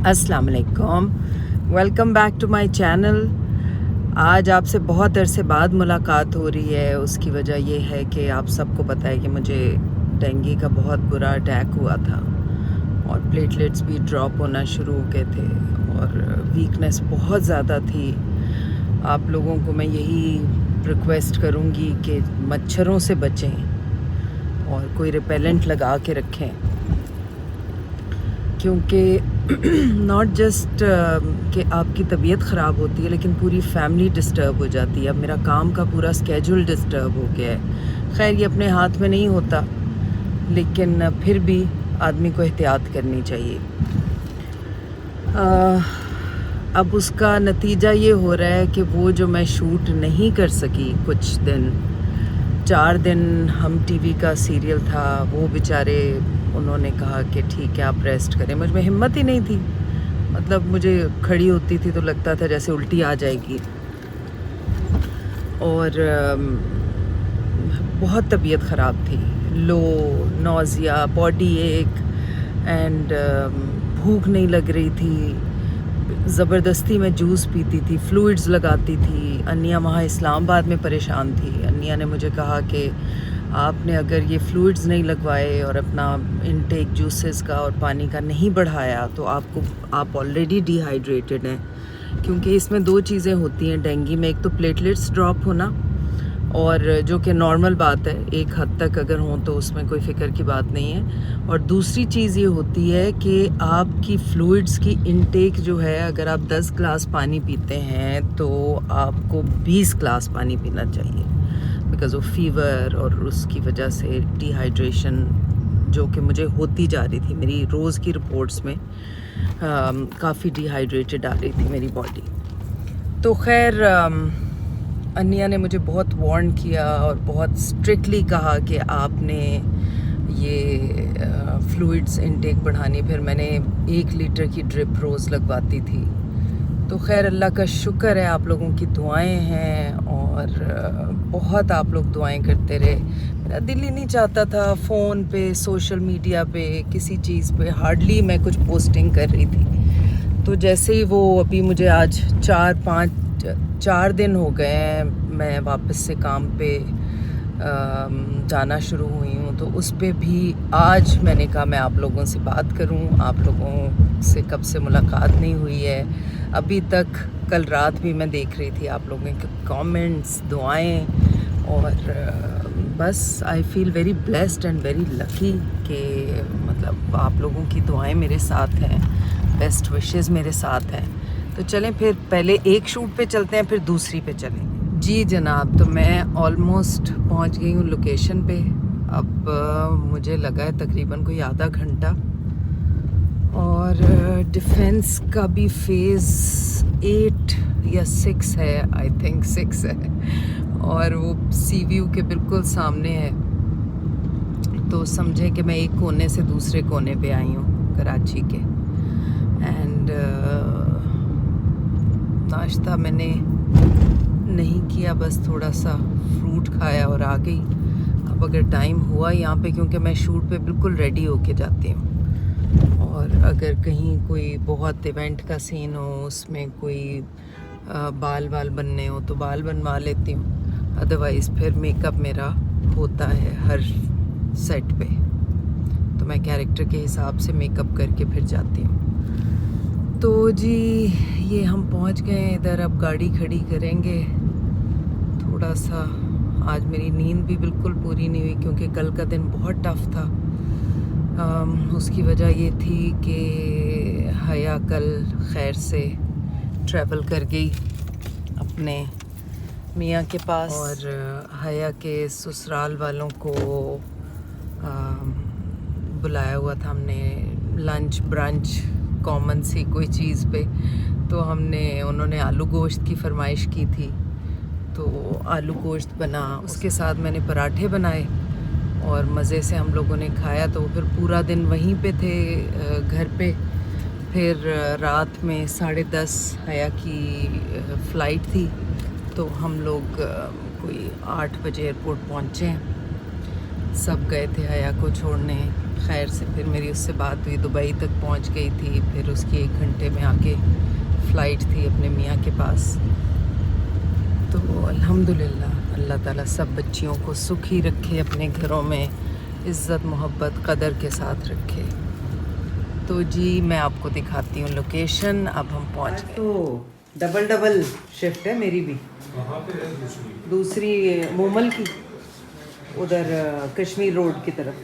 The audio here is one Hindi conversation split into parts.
अस्सलाम वालेकुम, welcome back to my channel. आज आपसे बहुत अरसे बाद मुलाकात हो रही है। उसकी वजह ये है कि आप सबको पता है कि मुझे डेंगू का बहुत बुरा अटैक हुआ था और प्लेटलेट्स भी ड्रॉप होना शुरू हो गए थे और वीकनेस बहुत ज़्यादा थी। आप लोगों को मैं यही रिक्वेस्ट करूँगी कि मच्छरों से बचें और कोई रिपेलेंट लगा के रखें, क्योंकि नॉट जस्ट कि आपकी तबीयत ख़राब होती है लेकिन पूरी फैमिली डिस्टर्ब हो जाती है। अब मेरा काम का पूरा स्केड्यूल डिस्टर्ब हो गया है। खैर ये अपने हाथ में नहीं होता, लेकिन फिर भी आदमी को एहतियात करनी चाहिए। अब उसका नतीजा ये हो रहा है कि वो जो मैं शूट नहीं कर सकी कुछ दिन, 4 दिन हम टीवी का सीरियल था, वो बेचारे उन्होंने कहा कि ठीक है आप रेस्ट करें। मुझ में हिम्मत ही नहीं थी, मतलब मुझे खड़ी होती थी तो लगता था जैसे उल्टी आ जाएगी और बहुत तबीयत ख़राब थी, लो, नौजिया, बॉडी एक एंड भूख नहीं लग रही थी। ज़बरदस्ती मैं जूस पीती थी, फ्लूइड्स लगाती थी। अनिया वहाँ इस्लामाबाद में परेशान थी। अनिया ने मुझे कहा कि आपने अगर ये फ्लूइड्स नहीं लगवाए और अपना इनटेक जूसेस का और पानी का नहीं बढ़ाया तो आप ऑलरेडी डिहाइड्रेटेड हैं, क्योंकि इसमें 2 चीज़ें होती हैं डेंगू में। एक तो प्लेटलेट्स ड्रॉप होना, और जो कि नॉर्मल बात है, एक हद तक अगर हों तो उसमें कोई फ़िक्र की बात नहीं है। और दूसरी चीज़ ये होती है कि आपकी फ्लूइड्स की इनटेक जो है, अगर आप 10 ग्लास पानी पीते हैं तो आपको 20 ग्लास पानी पीना चाहिए, बिकॉज़ ऑफ फीवर और उसकी वजह से डिहाइड्रेशन जो कि मुझे होती जा रही थी। मेरी रोज़ की रिपोर्ट्स में काफ़ी डिहाइड्रेटेड आ रही थी मेरी बॉडी। तो खैर अनिया ने मुझे बहुत वार्न किया और बहुत स्ट्रिक्टली कहा कि आपने ये फ्लूइड्स इनटेक बढ़ानी। फिर मैंने 1 लीटर की ड्रिप रोज़ लगवाती थी। तो खैर अल्लाह का शुक्र है, आप लोगों की दुआएं हैं और बहुत आप लोग दुआएं करते रहे। मेरा दिल ही नहीं चाहता था फ़ोन पे, सोशल मीडिया पे, किसी चीज़ पे हार्डली मैं कुछ पोस्टिंग कर रही थी। तो जैसे ही वो अभी मुझे आज 4 दिन हो गए हैं मैं वापस से काम पे जाना शुरू हुई हूँ, तो उस पे भी आज मैंने कहा मैं आप लोगों से बात करूँ। आप लोगों से कब से मुलाकात नहीं हुई है अभी तक। कल रात भी मैं देख रही थी आप लोगों के कमेंट्स, दुआएं, और बस I feel very blessed and very lucky कि मतलब आप लोगों की दुआएं मेरे साथ हैं, बेस्ट विशेस मेरे साथ हैं। तो चलें फिर पहले एक शूट पे चलते हैं, फिर दूसरी पे चलें। जी जनाब, तो मैं ऑलमोस्ट पहुंच गई हूँ लोकेशन पे। अब मुझे लगा है तकरीबन कोई आधा घंटा, और डिफेंस का भी फेज़ 8 या 6 है, आई थिंक 6 है, और वो सी व्यू के बिल्कुल सामने है। तो समझे कि मैं एक कोने से दूसरे कोने पे आई हूँ कराची के। एंड नाश्ता मैंने नहीं किया, बस थोड़ा सा फ्रूट खाया और आ गई। अब अगर टाइम हुआ यहाँ पे, क्योंकि मैं शूट पे बिल्कुल रेडी होके जाती हूँ, और अगर कहीं कोई बहुत इवेंट का सीन हो, उसमें कोई बाल बनने हो तो बाल बनवा लेती हूँ। अदरवाइज़ फिर मेकअप मेरा होता है हर सेट पे, तो मैं कैरेक्टर के हिसाब से मेकअप करके फिर जाती हूँ। तो जी ये हम पहुंच गए इधर, अब गाड़ी खड़ी करेंगे। थोड़ा सा आज मेरी नींद भी बिल्कुल पूरी नहीं हुई, क्योंकि कल का दिन बहुत टफ था। उसकी वजह ये थी कि हया कल खैर से ट्रैवल कर गई अपने मियाँ के पास, और हया के ससुराल वालों को बुलाया हुआ था हमने लंच ब्रंच कॉमन सी कोई चीज़ पे। तो उन्होंने आलू गोश्त की फरमाइश की थी, तो आलू गोश्त बना, उसके साथ मैंने पराठे बनाए और मज़े से हम लोगों ने खाया। तो फिर पूरा दिन वहीं पे थे घर पे। फिर रात में 10:30 हया की फ़्लाइट थी, तो हम लोग कोई 8 बजे एयरपोर्ट पहुँचे। सब गए थे हया को छोड़ने। खैर से फिर मेरी उससे बात हुई, दुबई तक पहुंच गई थी, फिर उसकी 1 घंटे में आगे फ़्लाइट थी अपने मियाँ के पास। तो अल्हम्दुलिल्लाह अल्लाह ताला सब बच्चियों को सुखी रखे, अपने घरों में इज़्ज़त मोहब्बत कदर के साथ रखे। तो जी मैं आपको दिखाती हूँ लोकेशन। अब हम पहुँच गए। तो डबल शिफ्ट है मेरी भी। दूसरी मोमल की उधर कश्मीर रोड की तरफ।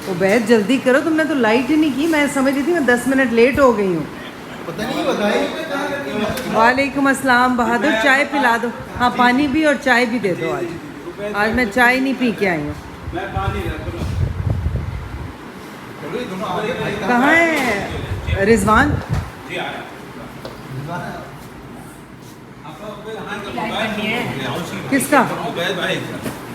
तो बहुत जल्दी करो, तुमने तो लाइट ही नहीं की। मैं समझ रही थी मैं 10 मिनट लेट हो गई हूँ। पता नहीं बताइए। वालेकुम अस्सलाम बहादुर, चाय पिला दो। हाँ पानी भी और चाय भी दे दो। आज मैं चाय नहीं पी के आई हूँ। कहाँ है रिजवान? किसका?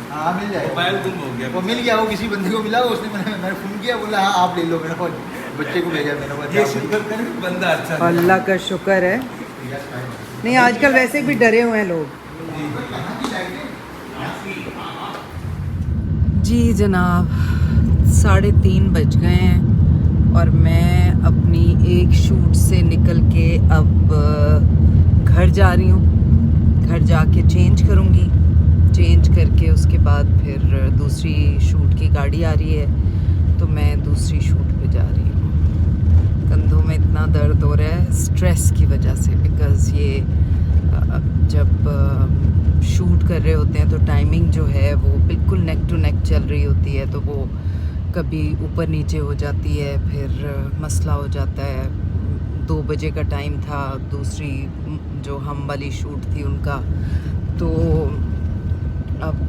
हाँ मिल जाएगा। मोबाइल गुम हो गया, वो मिल गया। वो किसी बंदे को मिला, उसने मैंने फ़ोन किया, बोला हाँ आप ले लो। मेरे को बच्चे को भेजा, मैंने बंदा अच्छा। अल्लाह का शुक्र है। नहीं आजकल वैसे भी डरे हुए हैं लोग। जी जनाब 3:30 बज गए हैं और मैं अपनी एक शूट से निकल के अब घर जा रही हूँ। घर जाके चेंज करूँगी, चेंज करके उसके बाद फिर दूसरी शूट की गाड़ी आ रही है, तो मैं दूसरी शूट पे जा रही हूँ। कंधों में इतना दर्द हो रहा है स्ट्रेस की वजह से, बिकॉज़ ये जब शूट कर रहे होते हैं तो टाइमिंग जो है वो बिल्कुल नेक टू नेक चल रही होती है, तो वो कभी ऊपर नीचे हो जाती है, फिर मसला हो जाता है। 2 बजे का टाइम था दूसरी जो हम वाली शूट थी उनका, तो अब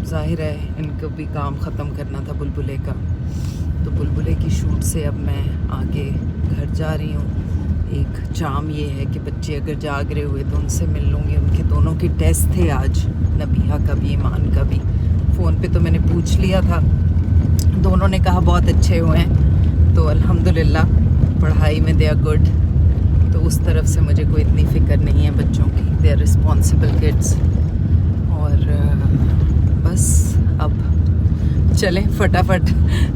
जाहिर है इनको भी काम ख़त्म करना था बुलबुले का। तो बुलबुले की शूट से अब मैं आगे घर जा रही हूँ। एक चाम ये है कि बच्चे अगर जाग रहे हुए तो उनसे मिल लूँगी। उनके दोनों के टेस्ट थे आज, नबीहा का भी ईमान का भी। फ़ोन पे तो मैंने पूछ लिया था, दोनों ने कहा बहुत अच्छे हुए हैं। तो अल्हम्दुलिल्लाह पढ़ाई में दे आर गुड, तो उस तरफ से मुझे कोई इतनी फ़िक्र नहीं है बच्चों की। They are responsible kids. और बस अब चलें फटाफट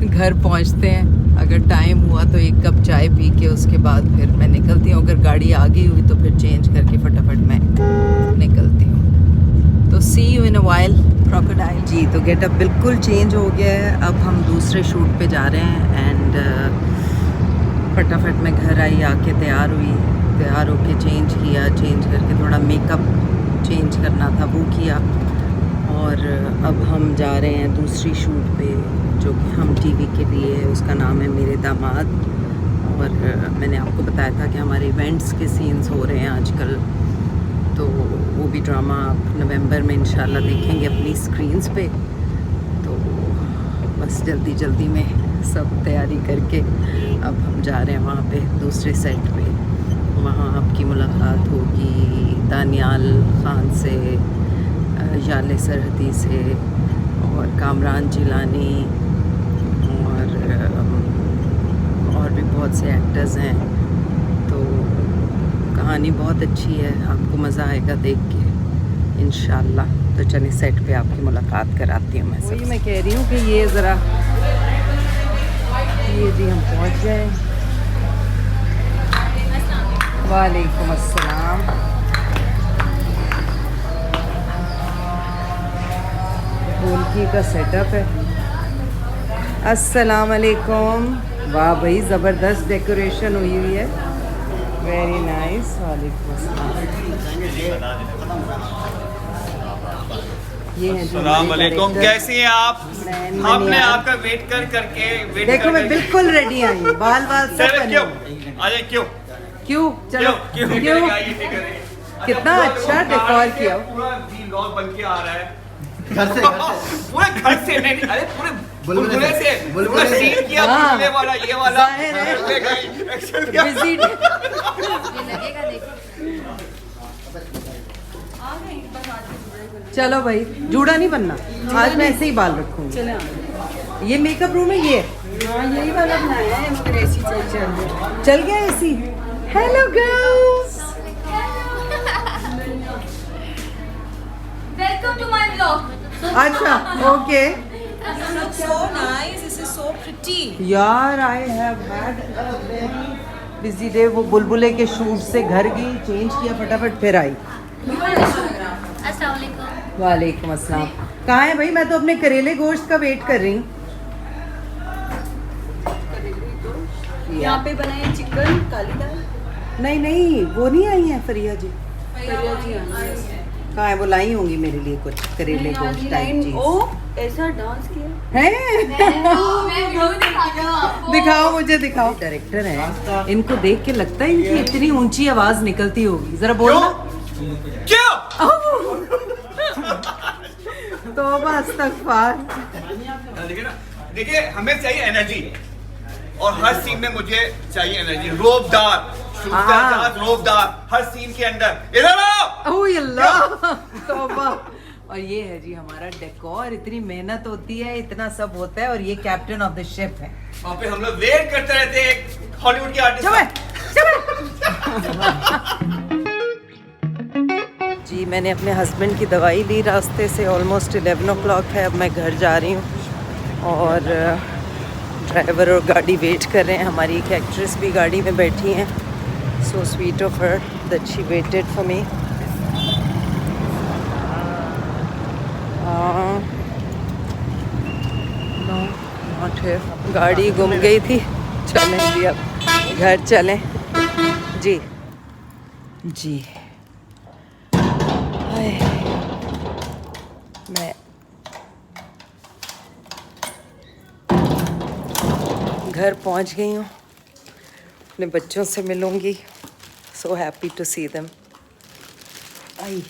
घर पहुंचते हैं। अगर टाइम हुआ तो 1 कप चाय पी के उसके बाद फिर मैं निकलती हूँ। अगर गाड़ी आ गई हुई तो फिर चेंज करके फटाफट मैं निकलती हूँ। तो see you in a while crocodile. जी तो गेटअप बिल्कुल चेंज हो गया है। अब हम दूसरे शूट पे जा रहे हैं एंड फटाफट मैं घर आई, आके तैयार हुई, तैयार होके चेंज किया, चेंज करके थोड़ा मेकअप चेंज करना था वो किया। और अब हम जा रहे हैं दूसरी शूट पे जो कि हम टीवी के लिए है, उसका नाम है मेरे दामाद। और मैंने आपको बताया था कि हमारे इवेंट्स के सीन्स हो रहे हैं आजकल, तो वो भी ड्रामा आप नवंबर में इंशाल्लाह देखेंगे अपनी स्क्रीन्स पे। तो बस जल्दी जल्दी में सब तैयारी करके अब हम जा रहे हैं वहाँ पे दूसरे सेट पे। वहाँ आपकी मुलाकात होगी दानियाल ख़ान से, याले सरहदी से और कामरान जिलानी और भी बहुत से एक्टर्स हैं। तो कहानी बहुत अच्छी है, आपको मज़ा आएगा देख के इंशाल्लाह। तो चलिए सेट पे आपकी मुलाकात कराती हूँ मैं। वही मैं कह रही हूँ कि ये ज़रा ये जी हम पहुँच गए। वालेकुम अस्सलाम। ढोलकी का सेटअप है। अस्सलाम वालेकुम। वाह भाई ज़बरदस्त डेकोरेशन हुई हुई है, वेरी नाइस। वालेकुम अस्सलाम। ये है अस्सलाम वालेकुम, कैसी हैं आप? आपने आपका वेट करके देखो मैं बिल्कुल रेडी आई हूँ, बाल सब बने क्यों? अरे क्यों चलो क्यों कितना अच्छा डेकोर किया, पूरा व्लॉग बन के आ रहा है घर से पूरे घर से नहीं, अरे पूरे बुलबुले से पूरा सीन किया, बुलबुले वाला ये वाला एक्शन किया। चलो भाई जूड़ा नहीं बनना, आज मैं ऐसे ही बाल रखूंगी। ये मेकअप रूम है, ये यही वाला बनाया है, मगर एसी चल गया AC. Hello girls, welcome to my vlog. अच्छा okay So nice. This is so pretty. यार I have had a very busy day. वो बुलबुले के शूट से घर गई, चेंज किया फटाफट, फिर आई। अस्सलाम वालेकुम। वालेकुम अस्सलाम। कहाँ है भाई? मैं तो अपने करेले गोश्त का वेट कर रही हूँ। यहाँ पे बनाए चिकन काली दाल। नहीं नहीं, वो नहीं आई है फरिया जी। फरिया जी आना है। कहाँ है? वो लाई होंगी मेरे लिए कुछ करेले गोश्त टाइप लाइन चीज। ओ ऐसा डांस किया है? मैं वीडियो दिखाती हूँ आपको। दिखाओ मुझे, दिखाओ। डायरेक्टर है, इनको देख के लगता है इनकी इतनी ऊंची आवाज निकलती होगी। जरा बोलना। क्यों? तौबा इस्तगफार। देखिए ना, देखिए हमें चाहिए एनर्जी और हर सीन में मुझे चाहिए एनर्जी। रोबदार रोबदार हर सीन के अंदर। इधर आओ। ओह अल्लाह, तौबा। और ये है जी हमारा डेकोर। इतनी मेहनत होती है, इतना सब होता है, और ये कैप्टन ऑफ द शिप है। वहाँ पे हम लोग वेट करते रहते हैं हॉलीवुड के आर्टिस्ट। जी मैंने अपने हस्बैंड की दवाई ली रास्ते से। ऑलमोस्ट 11 o'clock है। अब मैं घर जा रही हूँ और ड्राइवर और गाड़ी वेट कर रहे हैं। हमारी एक एक्ट्रेस भी गाड़ी में बैठी हैं। So sweet of her that she waited for me. No not here. गाड़ी गुम गई थी। चलें जी, अब घर चलें जी। जी मैं घर पहुंच गई हूँ। अपने बच्चों से मिलूंगी। So happy to see them. आई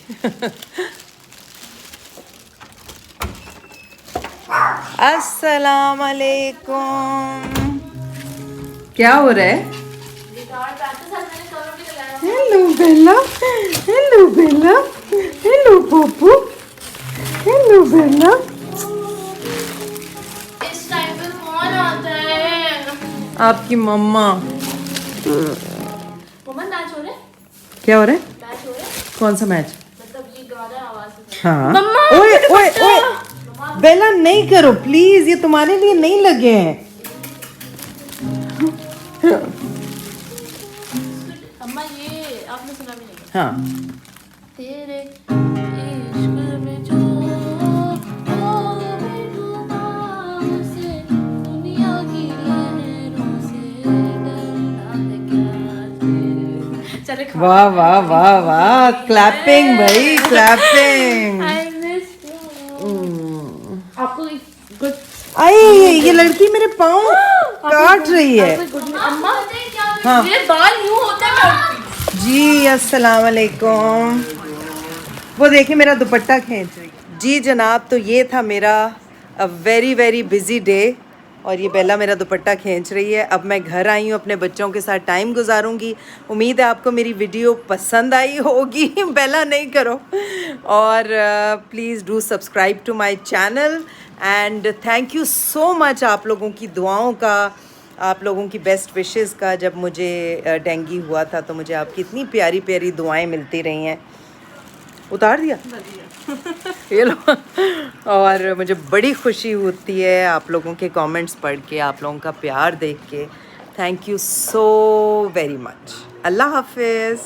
अस्सलाम वालेकुम। क्या हो रहा है? Hello Bella, hello Bella, hello Pappu, hello Bella. इस टाइम पे कौन आता है? आपकी मम्मा। मम्मा मैच हो रहा है? क्या हो रहा है? मैच हो रहा है? कौन सा मैच? मतलब ये गाना आवाज से। हाँ। मम्मा, ओए ओए ओए, बेला नहीं करो प्लीज, ये तुम्हारे लिए नहीं लगे हैं। अम्मा ये आपने सुना भी नहीं। हाँ। तेरे इश्क में जो हो मैं डूबा उसे, दुनिया की लहरों से डरना है क्या तेरे। चले खाओ। वाह वाह वाह वाह, क्लैपिंग भाई, क्लैपिंग। I miss you. आपको गुड आई ये लड़की मेरे पाँव काट रही है। अम्मा हाँ। मेरे बाल यूं होते हैं। जी अस्सलाम वालेकुम। वो देखिए मेरा दुपट्टा खींच रही। जी जनाब, तो ये था मेरा वेरी वेरी बिजी डे और ये बेला मेरा दुपट्टा खींच रही है। अब मैं घर आई हूँ, अपने बच्चों के साथ टाइम गुजारूंगी। उम्मीद है आपको मेरी वीडियो पसंद आई होगी। बेला नहीं करो। और please do subscribe to my channel and thank you so much आप लोगों की दुआओं का, आप लोगों की बेस्ट विशेस का। जब मुझे डेंगू हुआ था तो मुझे आपकी इतनी प्यारी प्यारी दुआएं मिलती रही हैं। उतार दिया ये लो। और मुझे बड़ी खुशी होती है आप लोगों के कमेंट्स पढ़ के, आप लोगों का प्यार देख के। Thank you so very much. अल्लाह हाफिज़।